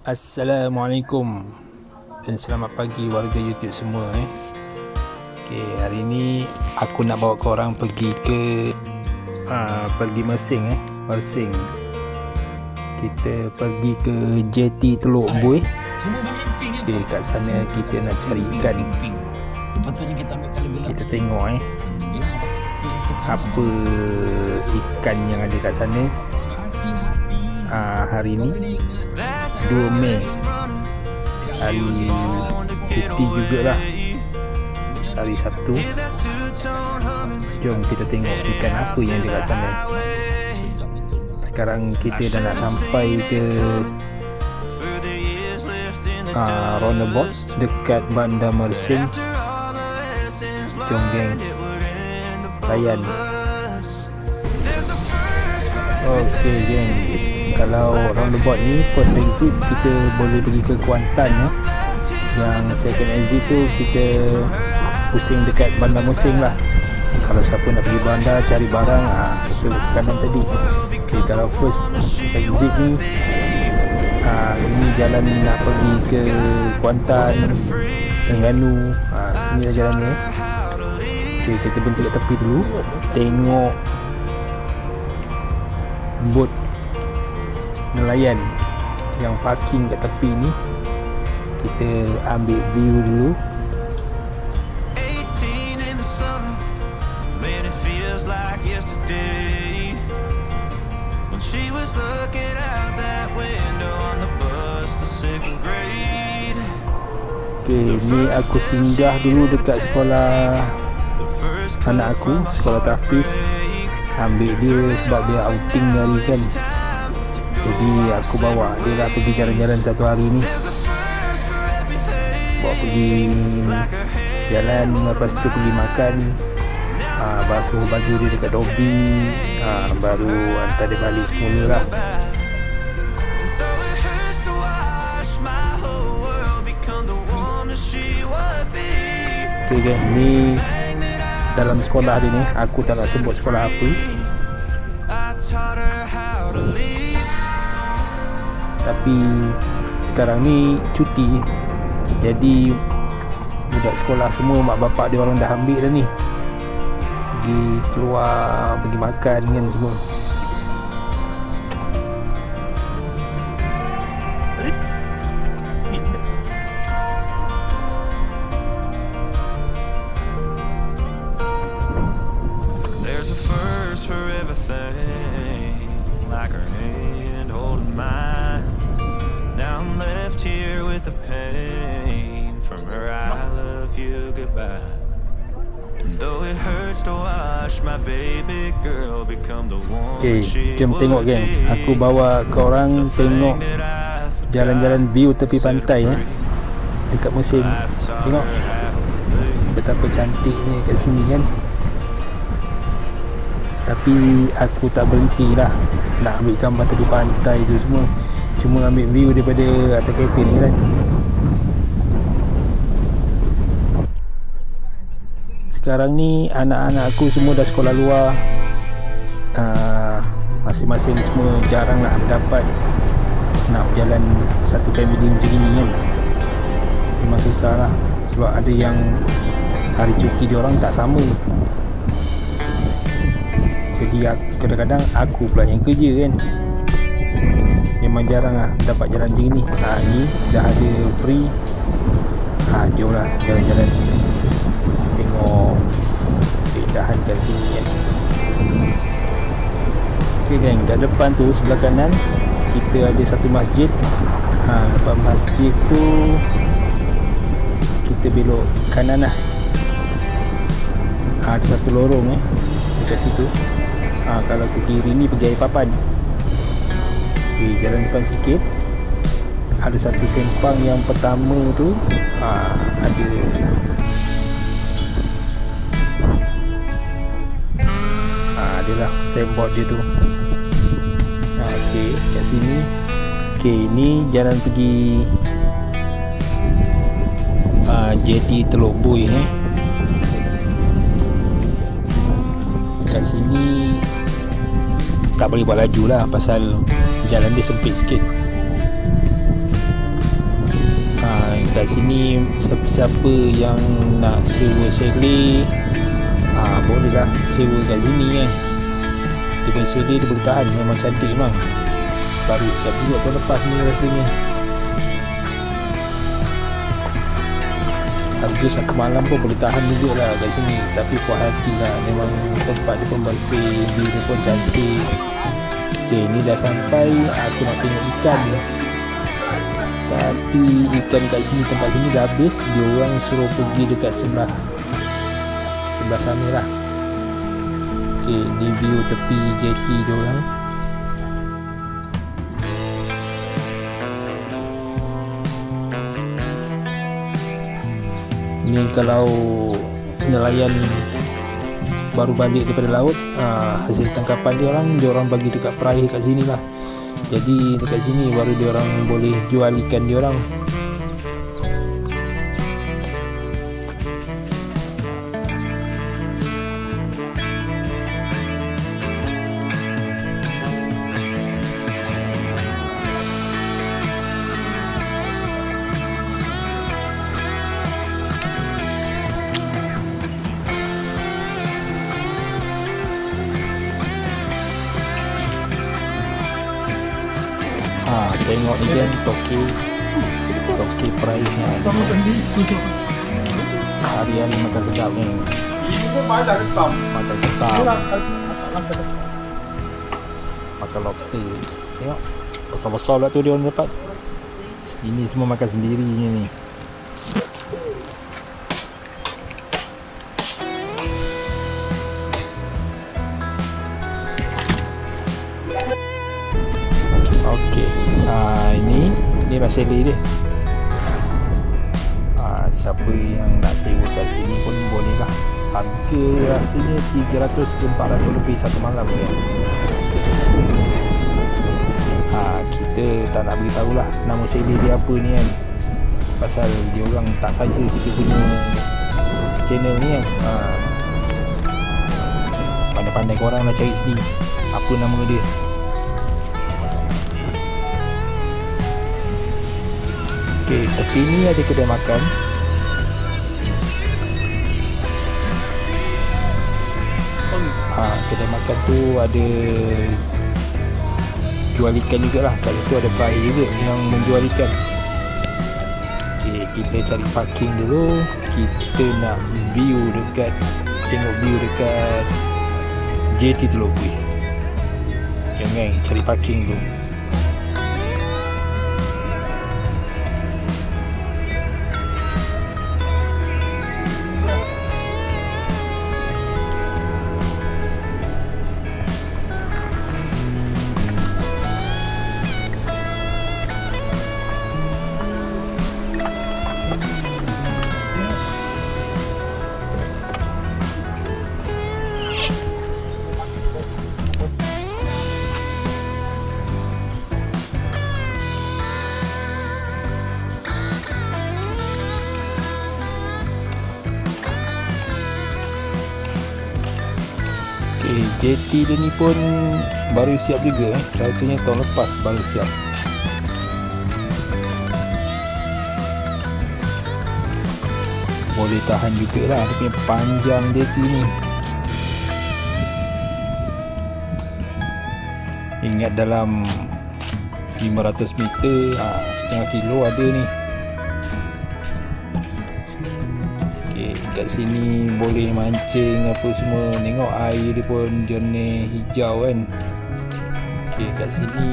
Assalamualaikum dan selamat pagi warga YouTube semua Okay, hari ni aku nak bawa korang pergi ke pergi Mersing Mersing. Kita pergi ke JT Teluk Buih. Okay, kat sana kita nak cari ikan. Kita tengok apa ikan yang ada kat sana. Hari ni 2 Mei, hari cuti jugalah, hari Sabtu. Jom kita tengok ikan apa yang ada kat sana. Sekarang kita dah nak sampai ke roundabout dekat Bandar Mersing. Jom geng, layan. Okay geng, kalau roundabout ni first exit kita boleh pergi ke Kuantan Yang second exit tu kita pusing dekat Bandar Mersing lah. Kalau siapa nak pergi bandar cari barang, kita ke kanan tadi. Okay, kalau first exit ni ini jalan nak pergi ke Kuantan, Terengganu. Sini lah jalannya. Okay, kita berhenti kat tepi dulu, tengok bot nelayan yang parking kat tepi ni. Kita ambil view dulu. Okay, ni aku singgah dulu dekat sekolah anak aku, sekolah Tafiz. Ambil dia sebab dia outing hari kan. Jadi aku bawa dia lah pergi jalan-jalan satu hari ni. Bawa pergi jalan, lepas tu pergi makan, basuh baju dia dekat lobi, baru hantar dia balik semula lah. Okay kan, ni dalam sekolah dia ni. Aku tak nak sebut sekolah apa, tapi sekarang ni cuti, jadi budak sekolah semua mak bapak dia orang dah ambil dah ni, pergi keluar, pergi makan kan semua. Okay, jom tengok geng. Aku bawa korang tengok jalan-jalan view tepi pantai dekat Mersing. Tengok betapa cantiknya kat sini kan. Tapi aku tak berhenti lah nak ambil gambar tepi pantai tu semua. Cuma ambil view daripada atas kereta ni kan. Sekarang ni anak-anak aku semua dah sekolah luar. Masing-masing semua jarang nak dapat nak berjalan satu family macam ni kan. Memang susah lah, sebab ada yang hari cuti diorang tak sama. Jadi kadang-kadang aku pula yang kerja kan. Memang jarang lah dapat jalan macam ni. Ni dah ada free. Jom lah jalan-jalan, tengok keindahan kat sini kan. Okay gang, kat depan tu sebelah kanan kita ada satu masjid. Lepas masjid tu kita belok kanan lah. Ada satu lorong dekat situ. Kalau ke kiri ni pergi air papan. Okay, jalan depan sikit ada satu sempang yang pertama tu. Ada adalah signboard dia tu. Okay, kat sini. Okay, ni jalan pergi JT Teluk Buih Kat sini tak boleh buat laju lah pasal jalan dia sempit sikit. kat sini siapa-siapa yang nak sewa chalet bolehlah sewa kat sini kan. Dia punya chalet dia boleh tahan, memang cantik memang. Baru siap juga tahun lepas ni rasanya. Harga satu malam pun boleh tahan juga lah kat sini. Tapi puas hati lah, memang tempat dia pun bersih, view dia pun cantik. Okay, ni dah sampai. Aku nak tengok ikan, tapi ikan kat sini, tempat sini dah habis. Dia orang suruh pergi dekat sebelah sana lah. Okay, ni view tepi jeti dia orang. Ni kalau nelayan baru balik daripada laut, hasil tangkapan dia orang bagi dekat peraih kat sini lah. Jadi dekat sini baru dia orang boleh jual ikan dia orang. Tengok ni kan toki price-nya. Hari-hari makan sedap ni. Makan ketam, makan lobster. Tengok besar-besar lah tu dia orang dapat. Ini semua makan sendiri ni. Okey, ini masih dia. Siapa yang nak sewa kat sini pun boleh lah. Harga rasanya 300 ke 400 lebih satu malam ya. Kita tak nak beritahu lah nama seller dia apa ni kan, pasal dia orang tak saja kita punya channel ni kan. Pandai-pandai korang nak cari sendiri apa nama dia. Okay, tepi ni ada kedai makan. Kedai makan tu ada jual ikan juga lah. Kat situ ada peraih juga yang menjual ikan. Okay, kita cari parking dulu. Kita nak tengok view dekat JT Teluk Bui. Jangan cari parking dulu. JT dia ni pun baru siap juga rasanya tahun lepas baru siap. Boleh tahan jugalah dia punya panjang JT ni. Ingat dalam 500 meter, setengah kilo ada ni. Kat sini boleh mancing apa semua. Tengok air dia pun jernih hijau kan. Okay, kat sini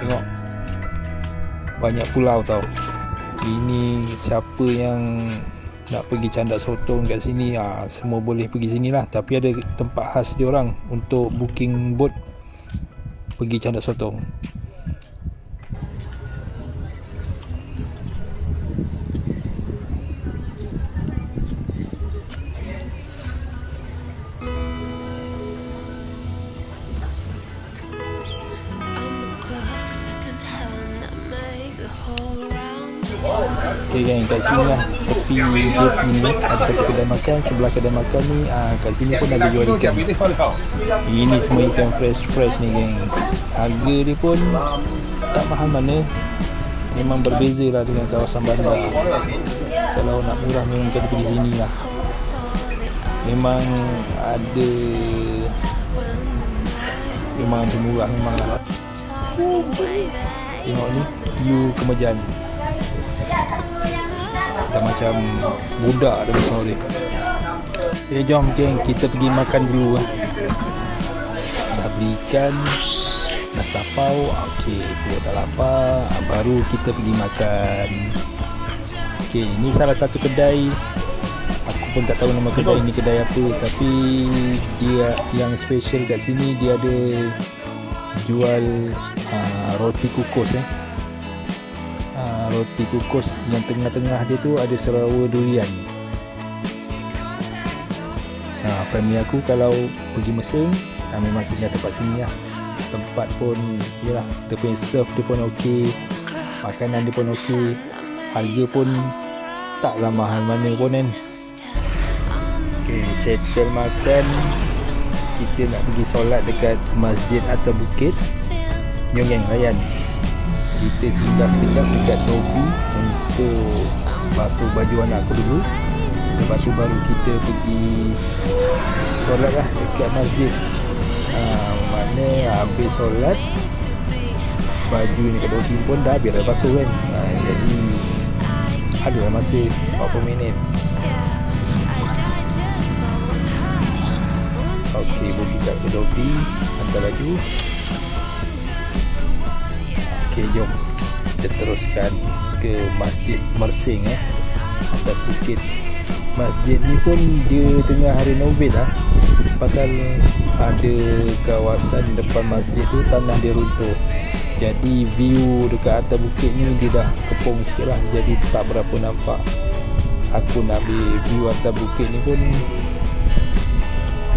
tengok banyak pulau tau. Ini siapa yang nak pergi candak sotong kat sini, semua boleh pergi sini lah. Tapi ada tempat khas dia orang untuk booking boat pergi candak sotong. Okay kan, kat sini lah tepi JT ni ada satu kedai makan. Sebelah kedai makan ni kat sini pun ada jual ikan. Ini semua ikan fresh ni geng. Harga dia pun tak mahal mana, memang berbeza lah dengan kawasan bandar. Kalau nak murah memang kena pergi sini lah. Memang ada, memang ada murah memang lah. Tengok ni view Kemajan, dah macam budak dah besar dia. Jom geng, kita pergi makan dulu lah. Dah beli ikan, dah tapau, okey, perut dah lapar, baru kita pergi makan. Okey, ni salah satu kedai, aku pun tak tahu nama kedai ni kedai apa, tapi dia yang special kat sini, dia ada jual roti kukus roti kukus yang tengah-tengah dia tu ada serawa durian. Family aku kalau pergi Mesir memang singgah tempat sini lah. Tempat pun yalah, dia punya serve dia pun okey, makanan dia pun okey, harga pun taklah mahal mana pun kan. Okey, settle makan, kita nak pergi solat dekat Masjid Atas Bukit. Jom geng, layan. Kita singgah sekejap dekat lobi untuk basuh baju anak aku dulu. Lepas tu baru kita pergi solat lah dekat masjid. Mana habis solat, baju ni kat lobi pun dah habis dah basuh kan. Jadi adalah masih berapa minit. Okey, berjejak ke lobi, hantar laju. Okey, jom kita teruskan ke Masjid Mersing atas bukit. Masjid ni pun dia tengah renovate lah, pasal ada kawasan depan masjid tu tanah dia runtuh. Jadi view dekat atas bukit ni dia dah kepung sikit lah, jadi tak berapa nampak. Aku nak ambil view atas bukit ni pun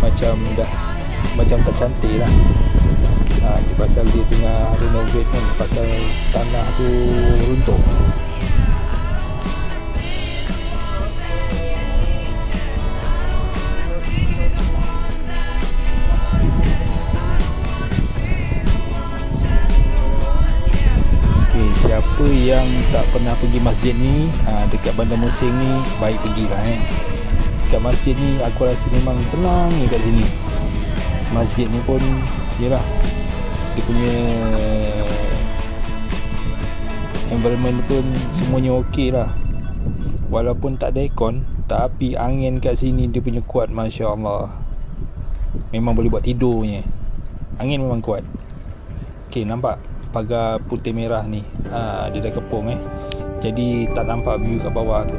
macam tak cantik lah. Pasal dia tengah renovate kan, pasal tanah tu runtuh. Okay, siapa yang tak pernah pergi masjid ni dekat Bandar Musim ni, baik pergilah Dekat masjid ni aku rasa memang tenang dekat sini. Masjid ni pun yalah, dia punya environment pun semuanya okey lah. Walaupun tak ada aircon, tapi angin kat sini dia punya kuat, Masya Allah. Memang boleh buat tidurnya. Angin memang kuat. Okey, nampak pagar putih merah ni, dia dah kepung jadi tak nampak view kat bawah tu.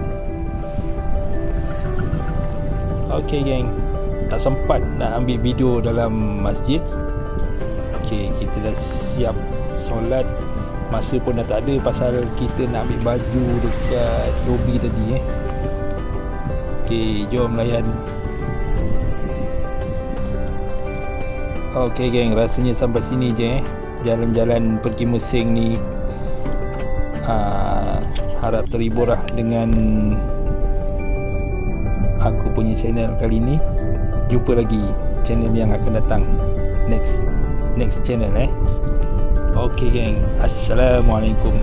Okey geng, tak sempat nak ambil video dalam masjid. Okey, kita dah siap solat, masa pun dah tak ada pasal kita nak ambil baju dekat lobi tadi Okey, jom layan. Okey geng, rasanya sampai sini je jalan-jalan pergi Mesing ni. Harap terhibur lah dengan aku punya channel kali ni. Jumpa lagi channel yang akan datang, next channel Okey geng, Assalamualaikum.